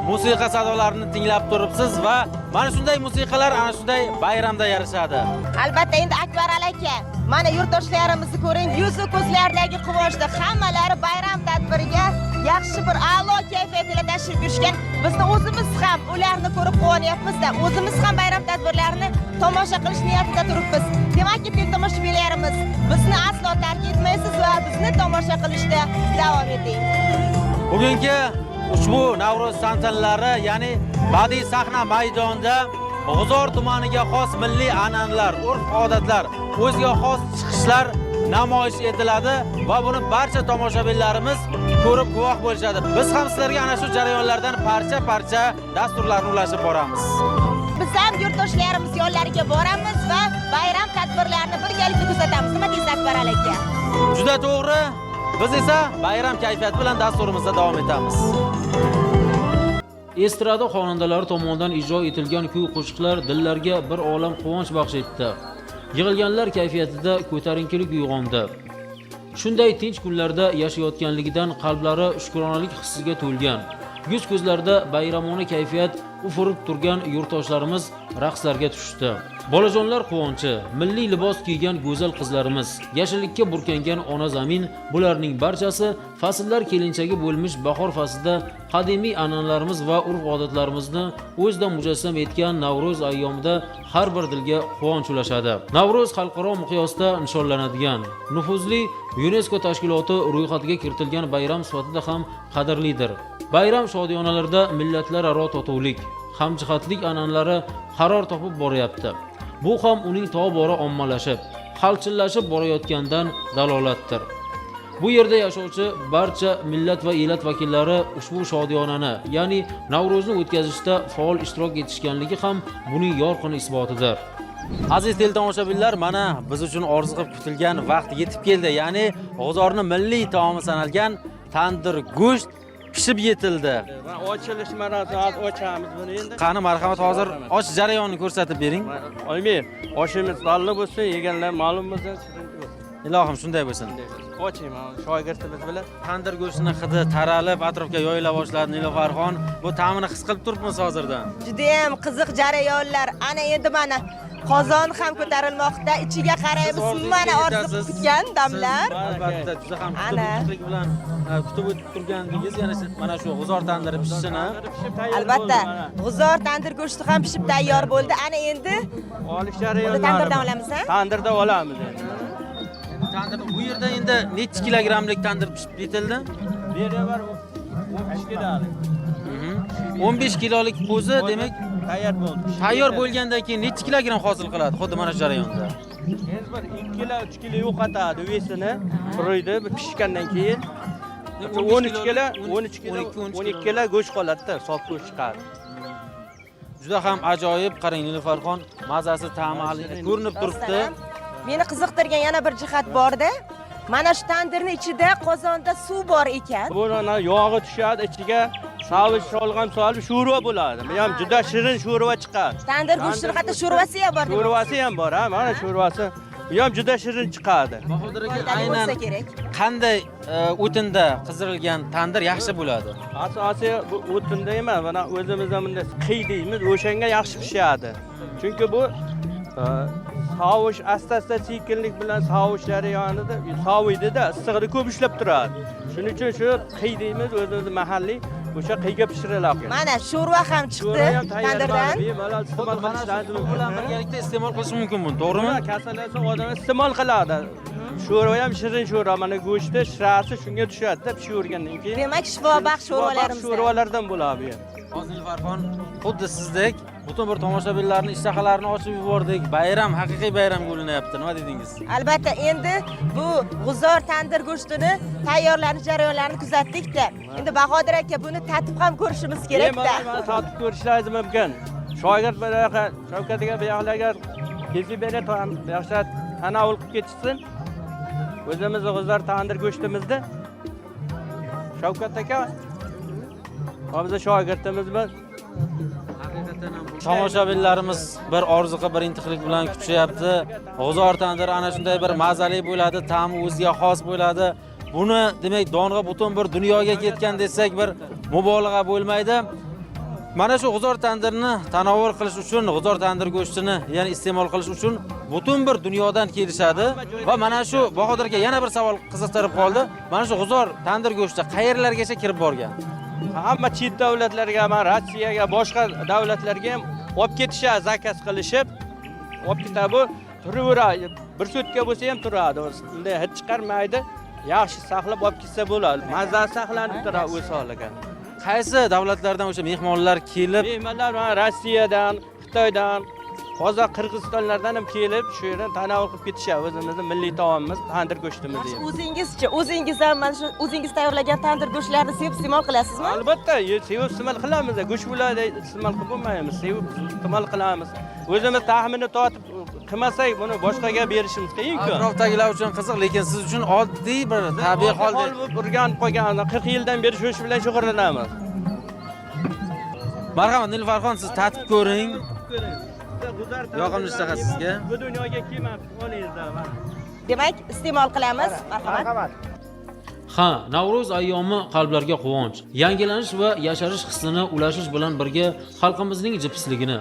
S6: musiqa sadolarini tinglab turibsiz va mana shunday musiqalar ana shunday bayramda yarashadi.
S7: Albatta, endi Akbar aka, mana yurtdoshlarimizni ko'ring, yuzi ko'zlaridagi quvonchda hammalari bayram tadbiriga yaxshi bir a'lo kayfiyat bilan tashrif buyurishgan. Bizni o'zimiz ham ularni ko'rib quvonyapmiz-da, o'zimiz ham bayram tadbirlarini tomosha qilish niyatida turibmiz. Demakki, tomoshabinlarimiz, bizni aslo tark etmaysiz va bizni tomosha qilishda davom eting.
S6: Bugungi ushbu Navro'z tantanalari, ya'ni badiiy sahna maydonida G'uzor tumaniga xos milliy an'analar, urf-odatlar, o'ziga xos chiqishlar namoyish etiladi va buni barcha tomoshabinlarimiz ko'rib guvoh bo'lishadi. Biz ham sizlarga ana shu jarayonlardan parcha-parcha dasturlarni ulashib boramiz.
S7: Biz ham yurtdoshlarimiz yo'llariga boramiz va bayram tadbirlarini birgalikda kuzatamiz. Nima deysiz Akbar aka?
S6: Juda to'g'ri. Biz esa bayram kayfiyati bilan dasturimizda davom etamiz. Estrada xonandalari tomonidan ijro etilgan kuy-qo'shiqlar dillarga bir olam quvonch baxsh etdi. Yig'ilganlar kayfiyatida ko'tarinkilik uyg'ondi. Shunday tinch kunlarda yashayotganligidan qalblari shukronalik hissiga to'lgan. Yuz ko'zlarda bayramona kayfiyat ufurib turgan yurtdoshlarimiz raqslarga tushdi. Bolajonlar quvonchi, milliy libos kiygan go'zal qizlarimiz, yashillikka burkangan ona zamin, bularning barchasi fasllar kelinchagi bo'lmish bahor faslida qadimiy an'analarimiz va urf-odatlarimizni o'zida mujassam etgan Navro'z ayyomida har bir dilga quvonch ulashadi. Navro'z xalqaro miqyosda nishonlanadigan, nufuzli UNESCO tashkiloti ro'yxatiga kiritilgan bayram sifatida ham qadrlidir. Bayram shodiyonalarida millatlararo totuvlik, hamjihatlik an'analari qaror topib boryapti. Bu ham uning tobora ommalashib, halchillashib borayotgandan dalolatdir. Bu yerda yashovchi barcha millat va elat vakillari ushbu shodiyonani, ya'ni Navro'zni o'tkazishda faol ishtirok etishganligi ham buning yorqin isbotidir. Aziz teletomoshabinlar, mana biz uchun orziqib kutilgan vaqt yetib keldi. Ya'ni G'uzorning milliy taomi sanalgan tandir go'sht pishib yetildi.
S8: Ochilish marosimi ochamiz buni endi.
S6: Qani marhamat, hozir och jarayonini ko'rsatib bering.
S8: Olmay, oshimiz tolli bo'lsin, yeganlar ma'lum bo'lsin, shirinchi bo'lsin.
S6: Ilohim shunday bo'lsin.
S8: Ochayman, shogirdimiz bilan.
S6: Tandir go'shtini hidi taralib atrofga yoyila boshladi Nilofarxon. Bu ta'mini his qilib turibmiz hozirdan.
S7: Juda ham qiziq jarayonlar. Ana endi mana qozon ham ko'tarilmoqda. Ichiga qaraymiz, mana orziqib kutgan damlar.
S6: Albatta, juda ham kutib bilan kutib o'tib turgandingiz, yana mana shu g'uzor tandiri pishishini.
S7: Albatta, g'uzor tandir go'shti ham pishib tayyor bo'ldi. Ana endi
S8: Olish jarayonlari.
S7: tandirdan olamiz, ha?
S8: Tandirda olamiz endi.
S6: Tandir bu yerda endi necha kilogrammlik tandir pishib yetildi?
S8: Bu yerda var 15 kilolik.
S6: 15 kilolik qo'zi, demak,
S8: Tayyor bo'ldi.
S6: tayyor bo'lgandan keyin necha kilogramm hosil qiladi xuddi mana shu jarayonda?
S8: Endi bir 2 kilo, 3 kilo yo'qotadi vesini, quriydi pishgandan keyin. 13 kilo, 12 kilo go'sht qoladi-da, sof go'sht chiqadi.
S6: Juda ham ajoyib, qarang Nilofarxon, mazasi, ta'mi ko'rinib turibdi.
S7: Meni qiziqtirgan yana bir jihat bor-da. Mana shu tandirning ichida qozonda suv bor ekan.
S8: Buni yog'i tushadi, ichiga savish sholg'am solib sho'rva bo'ladi. Bu ham juda shirin sho'rva chiqadi.
S7: Tandir go'shtini hatto sho'rvasi ham bor.
S8: Sho'rvasi ham bor, ha, mana sho'rvasi. Bu ham juda shirin chiqadi.
S6: Bahodir aka,
S7: Foydali bo'lsa
S6: aynan
S7: kerak.
S6: qanday o'tinda qizirilgan tandir yaxshi bo'ladi?
S8: Asosiy bu o'tinda emas, mana o'zimizda bunday qiy deymiz, o'shanga yaxshi pishadi. Chunki bu sovish asta-asta sekinlik bilan sovish jarayonida soviydi-da, issig'ini ko'p ushlab turadi. Shuning uchun shu qiy deymiz, o'zimiz mahalliy o'sha qiyga pishiriladi.
S7: Mana sho'rva ham chiqdi tandirdan.
S8: Bemalol iste'mol qilishlari
S6: Bu bilan birgalikda iste'mol qilish mumkin buni, to'g'rimi?
S8: Kasallansa odam iste'mol qiladi. Sho'rva ham shirin sho'rva, mana go'shti shirasi shunga tushadi-da, pishivergandan keyin.
S7: Demak, shifobaxsh sho'rvalarimiz.
S8: Sho'rvalardan bo'ladi bu.
S6: Hozir Farxon, xuddi sizdek butun bir tomoshabinlarning ishtahalarini ochib yubordik. Bayram, haqiqiy bayram bo'linyapti. Nima dedingiz?
S7: Albatta, endi bu g'uzor tandir go'shtini tayyorlanish jarayonlarini kuzatdik-da. Endi Bahodir aka buni tatib ham ko'rishimiz kerak-da.
S8: Bemalol tatib ko'rishlaringiz mumkin. Shogird bunaqa Shavkat aka buyoqlarga kelib berib yaxshi tanovul qilib ketishsin. O'zimizni g'uzor tandir go'shtimizni Shavkat aka hozir shogirdimizmi?
S6: Tomoshabinlarimiz bir orziqi, bir intiqlik bilan kutishyapti. G'uzor tandir ana shunday bir mazali bo'ladi, ta'mi o'ziga xos bo'ladi. Buni demak dong'i butun bir dunyoga ketgan desak bir mubolag'a bo'lmaydi. Mana shu g'uzor tandirni tanovul qilish uchun, g'uzor tandir go'shtini ya'ni iste'mol qilish uchun butun bir dunyodan kelishadi va mana shu Bahodir aka yana bir savol qiziqtirib qoldi. Mana shu g'uzor tandir go'shti qayerlargacha kirib borgan?
S8: Hamma chet davlatlarga, Rossiyaga, boshqa davlatlarga ham olib ketishadi, zakaz qilishib. Olib ketadi bu turaveradi. Bir sutka bo'lsa ham turadi. Unday hid chiqarmaydi. Yaxshi saqlab olib ketsa bo'ladi. Mazasi saqlanib turadi o'z holiga.
S6: Qaysi davlatlardan o'sha mehmonlar kelib,
S8: Mehmonlar Rossiyadan, Xitoydan, hozir Qirg'izistonlardan ham kelib, shu yerdan tanovul qilib ketishadi. O'zimizning milliy taomimiz, tandir go'shtimiz.
S7: O'zingizchi, o'zingiz ham mana shu o'zingiz tayyorlagan tandir go'shtlarini sevib iste'mol qilasizmi?
S8: Albatta, sevib iste'mol qilamiz. Go'sht bo'ladi, iste'mol qilib bo'lmaymiz. Sevib iste'mol qilamiz. O'zimiz taxminini tortib qilmasak, buni boshqaga berishimiz qiyin-ku.
S6: atrofdagilar uchun qiziq, lekin siz uchun oddiy bir tabiiy holda
S8: o'rganib qolgan 40 yildan beri shu ish bilan shug'ullanamiz.
S6: Marhamat Nilofarxon, siz tatib ko'ring. Yoqimli ishtaha sizga.
S8: Bu dunyoga kelmab olaysiz mana.
S7: Demak, iste'mol qilamiz. Marhamat.
S6: Ha, Navro'z ayyomi qalblarga quvonch, yangilanish va yasharish hissini ulashish bilan birga xalqimizning jipsligini,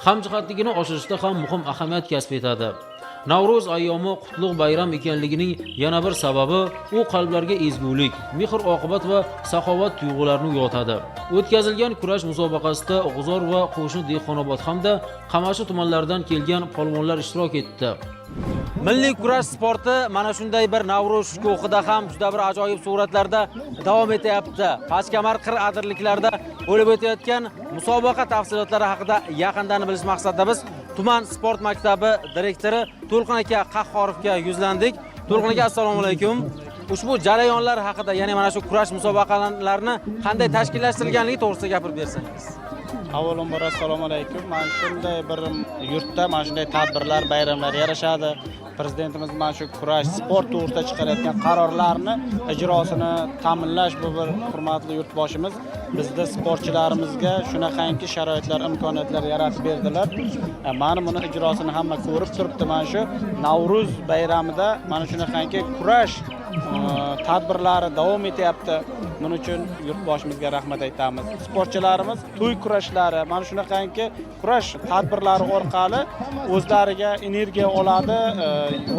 S6: hamjihatligini oshirishda ham muhim ahamiyat kasb etadi. Navro'z ayyomi qutlug' bayram ekanligining yana bir sababi u qalblarga ezgulik, mehr-oqibat va saxovat tuyg'ularini uyg'otadi. O'tkazilgan kurash musobaqasida G'uzor va qo'shni Dehqonobod hamda Qamashi tumanlaridan kelgan polvonlar ishtirok etdi. Milliy kurash sporti mana shunday bir Navro'z shukuhida ham juda bir ajoyib suratlarda davom etyapti. Pachkamar qir adirliklarda bo'lib o'tayotgan musobaqa tafsilotlari haqida yaqindan bilish maqsadida biz tuman sport maktabi direktori To'lqin aka Qahhorovga yuzlandik. To'lqin aka, assalomu alaykum. Ushbu jarayonlar haqida, ya'ni mana shu kurash musobaqalarini qanday tashkillashtirilganligi to'g'risida gapirib bersangiz.
S10: Avvalambor assalomu alaykum. Mana shunday bir yurtda mana shunday tadbirlar, bayramlar yarashadi. Prezidentimiz mana shu kurash sport to'g'risida chiqarayotgan qarorlarni ijrosini ta'minlash bu bir hurmatli yurtboshimiz bizda sportchilarimizga shunaqangi sharoitlar, imkoniyatlar yaratib berdilar. Mana buni ijrosini hamma ko'rib turibdi. Mana shu Navro'z bayramida mana shunaqangi kurash tadbirlari davom etyapti. Buning uchun yurtboshimizga rahmat aytamiz. Sportchilarimiz to'y kurashlari, mana shunaqangi kurash tadbirlari orqali o'zlariga energiya oladi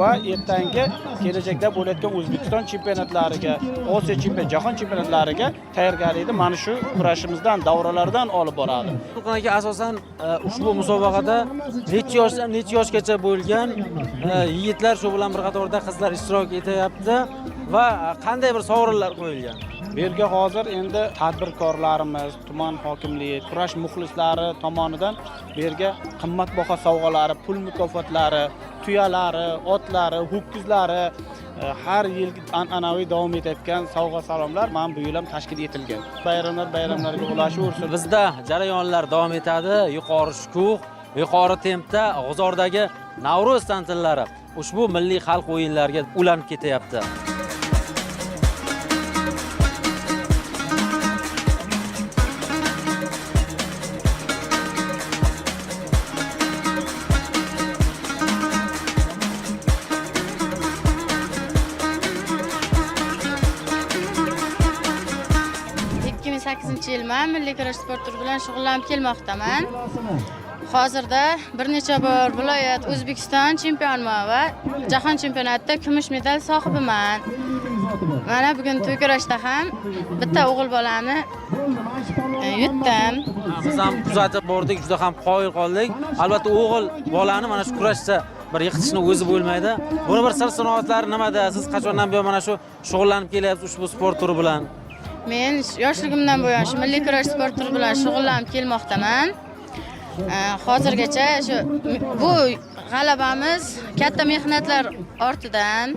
S10: va ertangi kelajakda bo'layotgan O'zbekiston chempionatlariga, Osiyo chempionat, jahon chempionatlariga tayyorgarlikni mana shu kurashimizdan, davralardan olib boradi.
S6: To'lqin aka, asosan ushbu musobaqada necha yoshgacha bo'lgan yigitlar, shu bilan bir qatorda qizlar ishtirok etyapti va qanday bir sovrinlar qo'yilgan?
S10: Bu yerga hozir endi tadbirkorlarimiz, tuman hokimligi, kurash muxlislari tomonidan bu yerga qimmatbaho sovg'alari, pul mukofotlari, tuyalari, otlari, ho'kizlari, har yil an'anaviy davom etayotgan sovg'a-salomlar mana bu yil ham tashkil etilgan. Bayramlarga ulashaversin.
S6: Bizda jarayonlar davom etadi. Yuqori shukuh, yuqori tempda G'uzordagi Navro'z tantanalari ushbu milliy xalq o'yinlariga ulanib ketyapti.
S11: Yilman milliy kurash sporti bilan shug'ullanib kelmoqdaman. Hozirda bir necha bor viloyat, O'zbekiston chempioniman va jahon chempionatida kumush medal sohibiman. Mana bugun to'y kurashda ham bitta o'g'il bolani yutdim.
S6: Biz ham kuzatib bordik, juda ham qoyil qoldik. Albatta o'g'il bolani mana shu kurashda bir yiqitishni o'zi bo'lmaydi. Buni bir sir sinoatlari nimada? Siz qachondan buyon mana shu shug'ullanib kelyapsiz ushbu sport turi bilan?
S11: Men yoshligimdan buyon shu milliy kurash sport turi bilan shug'ullanib kelmoqdaman. Hozirgacha shu bu g'alabamiz katta mehnatlar ortidan.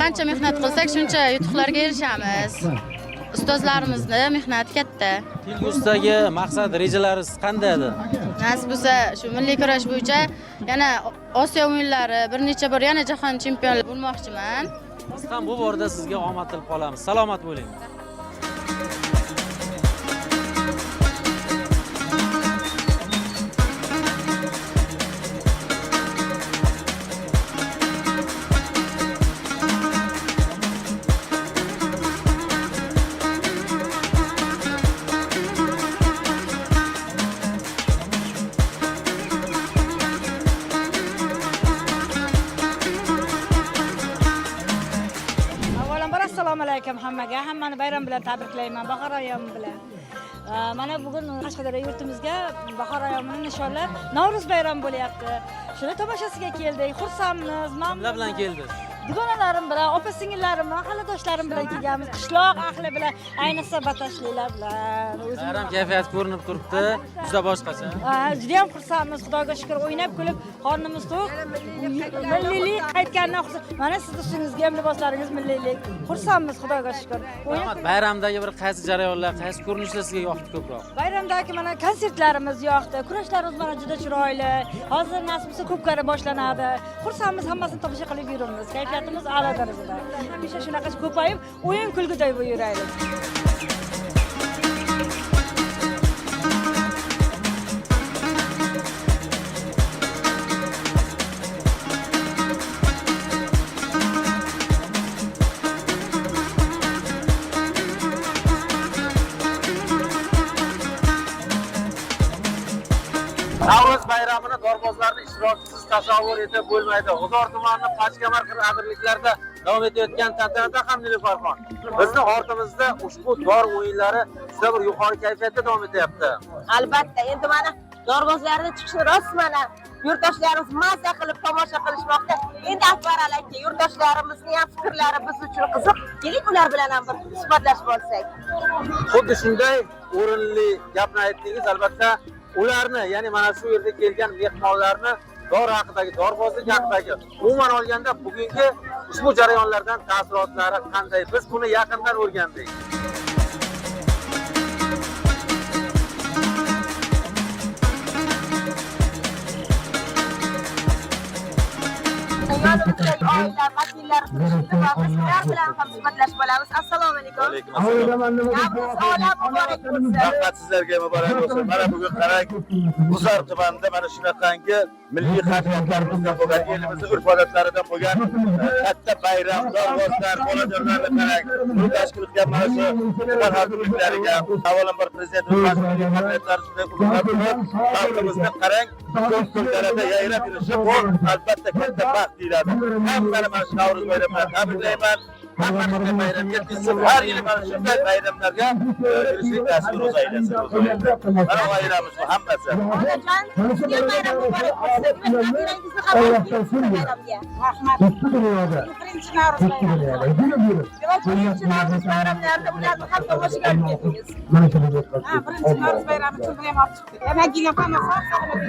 S11: Qancha mehnat qilsak, shuncha yutuqlarga erishamiz. Ustozlarimizning mehnati katta.
S6: Kelgusdagi maqsad, rejalaringiz qanday edi?
S11: Nasib bo'lsa, shu milliy kurash bo'yicha yana Osiyo o'yinlari, bir necha bor yana jahon chempioni bo'lmoqchiman.
S6: Biz ham bu borada sizga omad tilab qolamiz. Salomat bo'ling.
S12: Assalomu alaykum hammaga. Hammani bayram bilan tabriklayman, bahor ayyomi bilan. Mana bugun Qashqadaryo yurtimizga bahor ayyomini nishonlab Navro'z bayrami bo'lyapti. Shuni tomoshasiga keldik. Xursandmiz.
S6: Kimlar bilan keldingiz?
S12: Dugonalarim bilan, opa-singillarim, mahalladoshlarim bilan kelganmiz. Qishloq ahli bilan, ayniqsa batashlilar bilan.
S6: Bayram kayfiyati ko'rinib turibdi. Juda boshqacha.
S12: Juda ham xursandmiz. Xudoga shukr, o'ynab kulib, qornimiz to'q. Milliylik qaytganidan xursand. Mana siz ustingizga ham liboslaringiz milliylik. Xursandmiz, Xudoga shukr.
S6: Bayramdagi bir qaysi jarayonlar, qaysi ko'rinishlar sizga yoqdi ko'proq?
S12: Bayramdagi mana konsertlarimiz yoqdi. Kurashlarimiz mana juda chiroyli. Hozir nasib bo'lsa ko'pkari boshlanadi. Xursandmiz, hammasini tomosha qilib yuramiz. Kayfiyatimiz a'lo darajada. Hamisha shunaqa ko'payib, o'yin kulguday bo'lib yuraylik.
S6: Navro'z bayramini dorbozlarning ishtirokchisiz tasavvur etib bo'lmaydi. G'uzor tumanining Pachkamar qir adirliklarida davom etayotgan tantanada ham Nilufarxon. Bizning ortimizda ushbu dor o'yinlari juda bir yuqori kayfiyatda davom etyapti.
S7: Albatta, endi mana dorbozlarning chiqishi rost mana yurtdoshlarimiz mazza qilib tomosha qilishmoqda. Endi Akbar aka, yurtdoshlarimizning ham fikrlari biz uchun qiziq. Keling ular bilan ham bir suhbatlashib olsak.
S6: Xuddi shunday o'rinli gapni aytdingiz. Albatta, ularni, ya'ni mana shu yerga kelgan mehmonlarni dor haqidagi, dorbozlik haqidagi, umuman olganda bugungi ushbu jarayonlardan taassurotlari qanday? Biz buni yaqindan o'rgandik.
S7: Yonimizdagi oila vakillari turishdi va biz ular bilan ham suhbatlashib olamiz. Assalomu alaykum.
S13: Alaykum assalom.
S7: Navruz olam muborak bo'lsin.
S13: Rahmat sizlarga muborak bo'lsin. Mana bugun qarang, G'uzor tumanida mana shunaqangi milliy qadriyatlarimizdan bo'lgan, elimizning urf-odatlaridan bo'lgan katta bayram, dorbozlar, bolajonlarni qarang. Buni tashkil qilgan mana shu tuman hokimliklariga, avvalambor prezidentimiz mas'uliyat qadriyatlari shunday ulug'lab, xalqimizni qarang, ko'p darajada yayrab yurishi bu albatta katta baxt deyiladi. Hammani mana shu Navruz bayrami bilan tabriklayman. Hammani bayramga tizim, har yili mana shunday bayramlarga yurishlik nasib aylasin. Mana bayramiz bu hammasi.
S7: Onajon, sizga bayram muborak bo'lsin. Mehnatingizni qabul qiling bayramga. Rahmat. Birinchi Navruz bayrami. Demak, birinchi Navruz bayramlarida ularni ham tomoshaga olib keldingiz. Birinchi Navruz bayrami chunki ham olib chiqdik. Demak, yig'ilgan hamma sog'-salomat.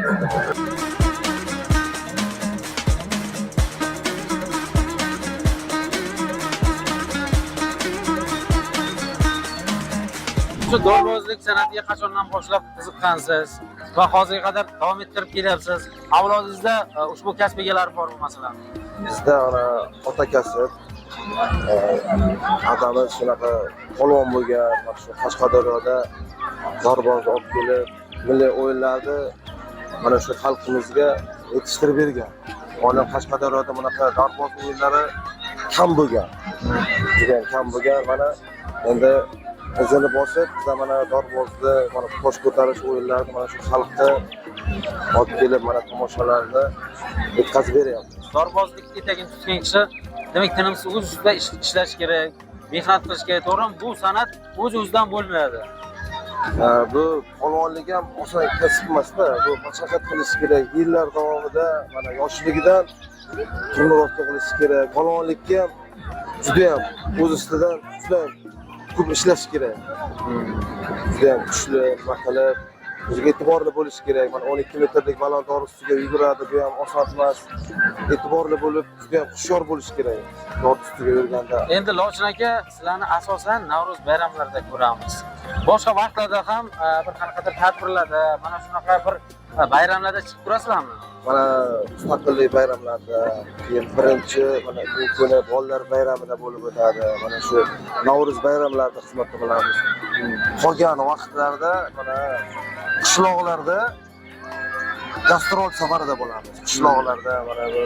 S6: Shu dorbozlik san'atiga qachondan boshlab qiziqqansiz va hozirga qadar davom ettirib kelyapsiz? Avlodingizda ushbu kasb egalari bormi masalan?
S14: Bizda ana ota kasb, adamiz shunaqa polvon bo'lgan, mana shu Qashqadaryoda dorboz olib kelib, milliy o'yinlarni mana shu xalqimizga yetishtirib bergan. Olam Qashqadaryoda bunaqa dorboz o'yinlari kam bo'lgan. Juda kam bo'lgan. Mana endi izini bosib, biz mana dorbozni, mana tosh ko'tarish o'yinlarini mana shu xalqqa olib kelib, mana tomoshalarni yetkazib beryapmiz.
S6: Dorbozlik etagini tutgan kishi demak tinimsiz ustida ishlash kerak, mehnat qilish kerak, to'g'rimi? Bu san'at o'z-o'zidan bo'lmaydi.
S14: Bu polvonlik ham oson kasb emas-da. Bu mashaqqat qilish kerak. Yillar davomida mana yoshligidan trenirovka qilish kerak. Polvonlikka ham juda ham o'z ustidan juda ko'p ishlash kerak. Juda ham kuchli, qilib, o'ziga e'tiborli bo'lish kerak. Mana 12 metrlik balandor ustiga yuguradi, bu ham oson emas. E'tiborli bo'lib, juda ham hushyor bo'lish kerak. Dor ustiga yurganda.
S6: Endi Lochin aka, sizlarni asosan Navruz bayramlarida ko'ramiz. Boshqa vaqtlarda ham bir qanaqadir tadbirlarda, mana shunaqa bir bayramlarda chiqib turasizlarmi?
S14: Mana mustaqillik bayramlarida, keyin birinchi mana kuni bolalar bayramida bo'lib o'tadi. Mana shu Navruz bayramlarida xizmat qilamiz. Qolgan vaqtlarda mana qishloqlarda gastrol safarida bo'lamiz. Qishloqlarda mana bu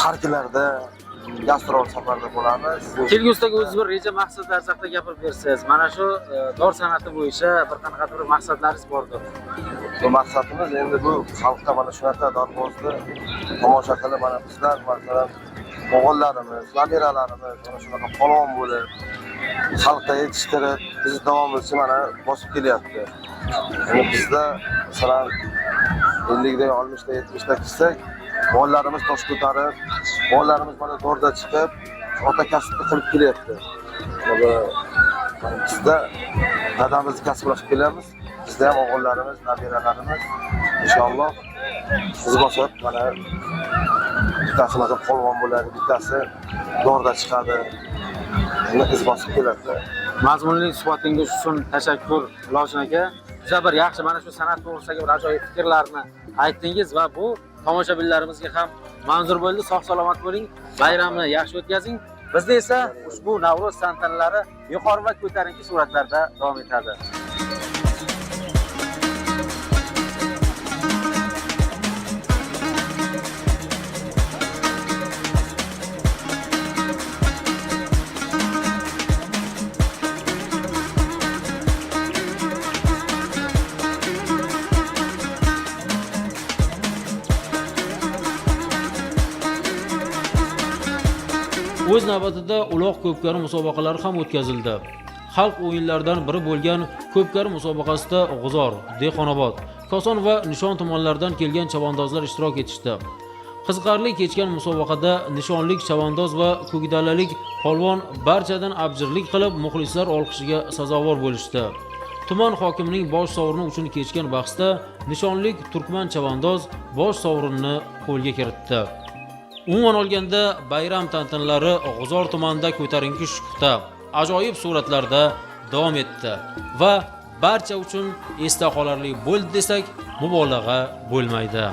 S14: parklarda gastrol safarida bo'lamiz.
S6: Kelgusidagi o'zingiz bir reja maqsadlar haqida gapirib bersangiz, mana shu dor san'ati bo'yicha bir qanaqadir bir maqsadlaringiz bordir.
S14: Bu maqsadimiz endi bu xalqqa mana shunaqa dorbozni tomosha qilib, mana bizlar masalan o'g'illarimiz, nabiralarimiz mana shunaqa polvon bo'lib xalqqa yetishtirib, biz davomimizni mana bosib kelyapti. Endi bizda masalan 50 da, 60 da, 70 da kirsak, bolalarimiz tosh ko'tarib, bolalarimiz mana dorda chiqib, ota kasbni qilib kelyapti. Mana bizda dadamizni kasbini qilib kelyapmiz. Bizda ham o'g'illarimiz, nabiralarimiz inshaalloh biz bosib mana bittasi mana polvon bo'ladi, bittasi dorda chiqadi. Buni biz bosib keladi.
S6: Mazmunli suhbatingiz uchun tashakkur Lochin aka. Juda bir yaxshi mana shu san'at to'g'risidagi bir ajoyib fikrlarni aytdingiz va bu tomoshabinlarimizga ham manzur bo'ldi. Sog' salomat bo'ling, bayramni yaxshi o'tkazing. Bizda esa ushbu Navruz tantanalari yuqori va ko'tarinki suratlarda davom etadi. O'z navbatida uloq ko'pkari musobaqalari ham o'tkazildi. Xalq o'yinlaridan biri bo'lgan ko'pkari musobaqasida G'uzor, Dehqonobod, Koson va Nishon tumanlaridan kelgan chavandozlar ishtirok etishdi. Qiziqarli kechgan musobaqada nishonlik chavandoz va ko'kdalalik polvon barchadan abjirlik qilib, muxlislar olqishiga sazovor bo'lishdi. Tuman hokimining bosh sovrini uchun kechgan bahsda nishonlik turkman chavandoz bosh sovrinni qo'lga kiritdi. Umuman olganda bayram tantanalari G'uzor tumanida ko'tarinki shuhda, ajoyib suratlarda davom etdi va barcha uchun esda qolarli bo'ldi desak, mubolag'a bo'lmaydi.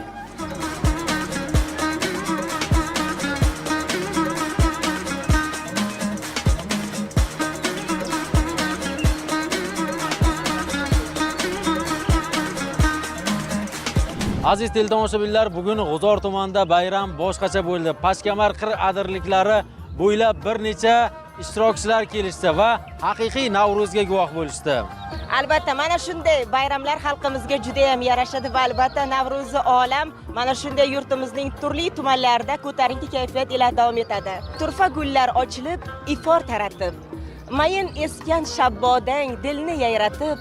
S6: Aziz teletomoshabinlar, bugun G'uzor tumanida bayram boshqacha bo'ldi. Pashkamar qir adirliklari bo'ylab bir necha ishtirokchilar kelishdi va haqiqiy Navro'zga guvoh bo'lishdi.
S7: Albatta, mana shunday bayramlar xalqimizga juda ham yarashadi va albatta Navro'zi olam mana shunday yurtimizning turli tumanlarida ko'tarinki kayfiyat ila davom etadi. Turfa gullar ochilib, ifor taratib, mayin esgan shabbodang dilni yayratib,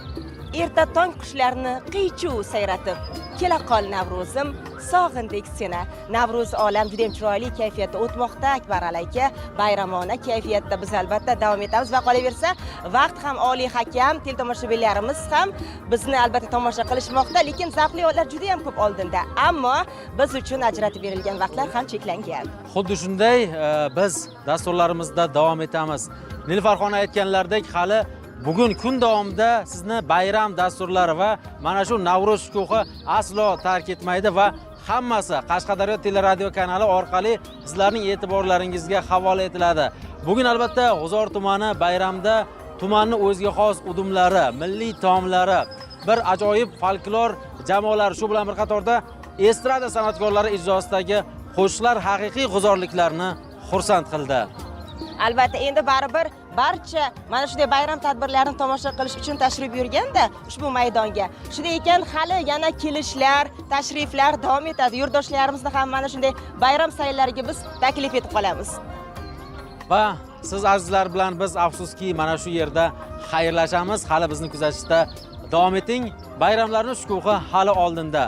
S7: erta tong qushlarni qiy-chuv sayratib, kela qol Navro'zim, sog'indik seni. Navro'z olam juda ham chiroyli kayfiyatda o'tmoqda. Akbar alayka bayramona kayfiyatda biz albatta davom etamiz va qolaversa, vaqt ham oliy hakam, teletomoshabinlarimiz ham bizni albatta tomosha qilishmoqda, lekin zavqli oylar juda ham ko'p oldinda. Ammo biz uchun ajratib berilgan vaqtlar ham cheklangan.
S6: Xuddi shunday biz dasturlarimizda davom etamiz. Nilfarxon aytganlaridek, hali bugun kun davomida sizni bayram dasturlari va mana shu Navro'z shukuhi aslo tark etmaydi va hammasi Qashqadaryo teleradio kanali orqali sizlarning e'tiborlaringizga havola etiladi. Bugun albatta G'uzor tumani bayramda tumanning o'ziga xos udumlari, milliy taomlari, bir ajoyib folklor jamoalari, shu bilan bir qatorda estrada san'atkorlari ijrosidagi qo'shiqlar haqiqiy g'uzorliklarni xursand qildi.
S7: Albatta, endi baribir barcha mana shunday bayram tadbirlarini tomosha qilish uchun tashrif buyurganda ushbu maydonga. Shunday ekan, hali yana kelishlar, tashriflar davom etadi. Yurtdoshlarimizni ham mana shunday bayram sayllariga biz taklif etib qolamiz.
S6: Va siz azizlar bilan biz afsuski mana shu yerda xayrlashamiz. Hali bizni kuzatishda davom eting. Bayramlarning shukuhi hali oldinda.